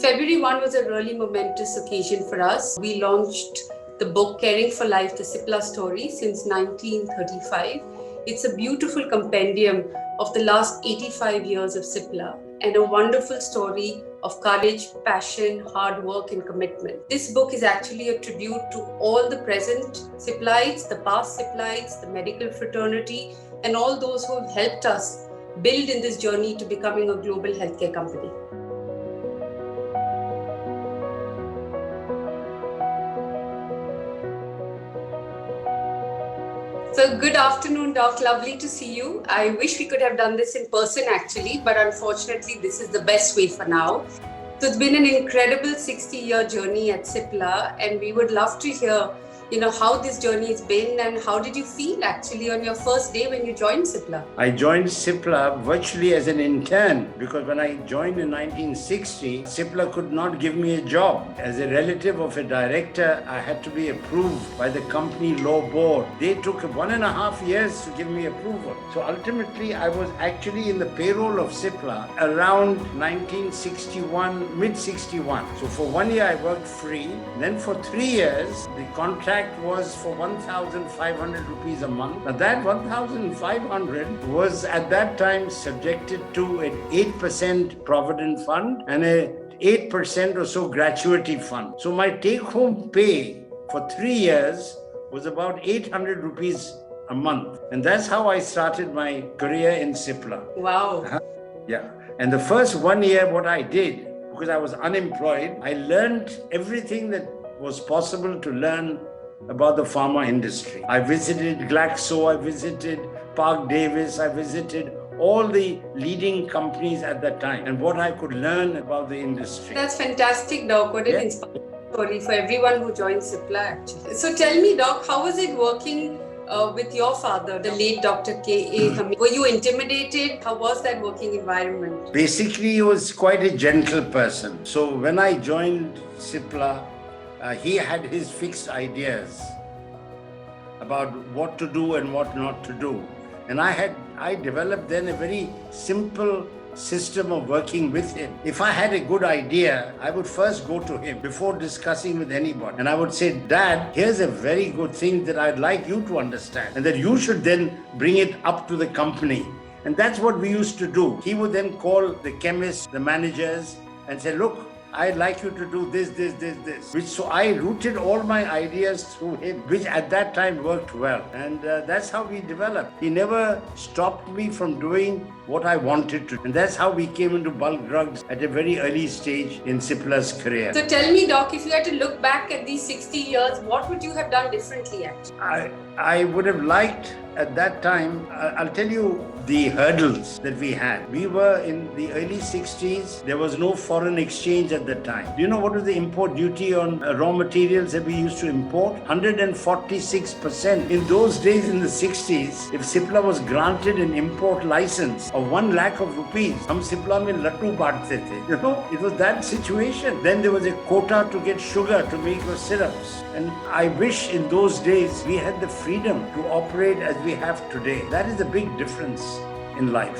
February 1 was a really momentous occasion for us. We launched the book Caring for Life, the Cipla story since 1935. It's a beautiful compendium of the last 85 years of Cipla and a wonderful story of courage, passion, hard work and commitment. This book is actually a tribute to all the present Ciplites, the past Ciplites, the medical fraternity and all those who have helped us build in this journey to becoming a global healthcare company. So good afternoon, Doc. Lovely to see you. I wish we could have done this in person actually, but unfortunately this is the best way for now. So it's been an incredible 60-year journey at Cipla and we would love to hear, how this journey has been and how did you feel actually on your first day when you joined Cipla? I joined Cipla virtually as an intern because when I joined in 1960, Cipla could not give me a job. As a relative of a director, I had to be approved by the company law board. They took 1.5 years to give me approval. So ultimately, I was actually in the payroll of Cipla around 1961, mid-61. So for 1 year, I worked free. Then for 3 years, the contract was for 1,500 rupees a month. Now that 1,500 was at that time subjected to an 8% provident fund and a 8% or so gratuity fund. So my take-home pay for 3 years was about 800 rupees a month. And that's how I started my career in Cipla. Wow. Yeah. And the first 1 year, what I did, because I was unemployed, I learned everything that was possible to learn about the pharma industry. I visited Glaxo, I visited Park Davis, I visited all the leading companies at that time and what I could learn about the industry. That's fantastic, Doc. What an inspiring story for everyone who joined Cipla actually. So tell me, Doc, how was it working with your father, the late Dr. K.A. Hamied? Were you intimidated? How was that working environment? Basically, he was quite a gentle person. So when I joined Cipla, he had his fixed ideas about what to do and what not to do. And I developed then a very simple system of working with him. If I had a good idea, I would first go to him before discussing with anybody. And I would say, Dad, here's a very good thing that I'd like you to understand and that you should then bring it up to the company. And that's what we used to do. He would then call the chemists, the managers and say, look, I'd like you to do this. So I rooted all my ideas through him, which at that time worked well. And that's how we developed. He never stopped me from doing what I wanted to. And that's how we came into bulk drugs at a very early stage in Cipla's career. So tell me, Doc, if you had to look back at these 60 years, what would you have done differently actually? I would have liked at that time, I'll tell you the hurdles that we had. We were in the early 60s. There was no foreign exchange at that time. Do you know what was the import duty on raw materials that we used to import? 146%. In those days in the 60s, if Cipla was granted an import license of 1 lakh of rupees, hum Cipla mein lattu baatte the. It was that situation. Then there was a quota to get sugar to make your syrups. And I wish in those days we had the freedom to operate as we have today. That is a big difference in life.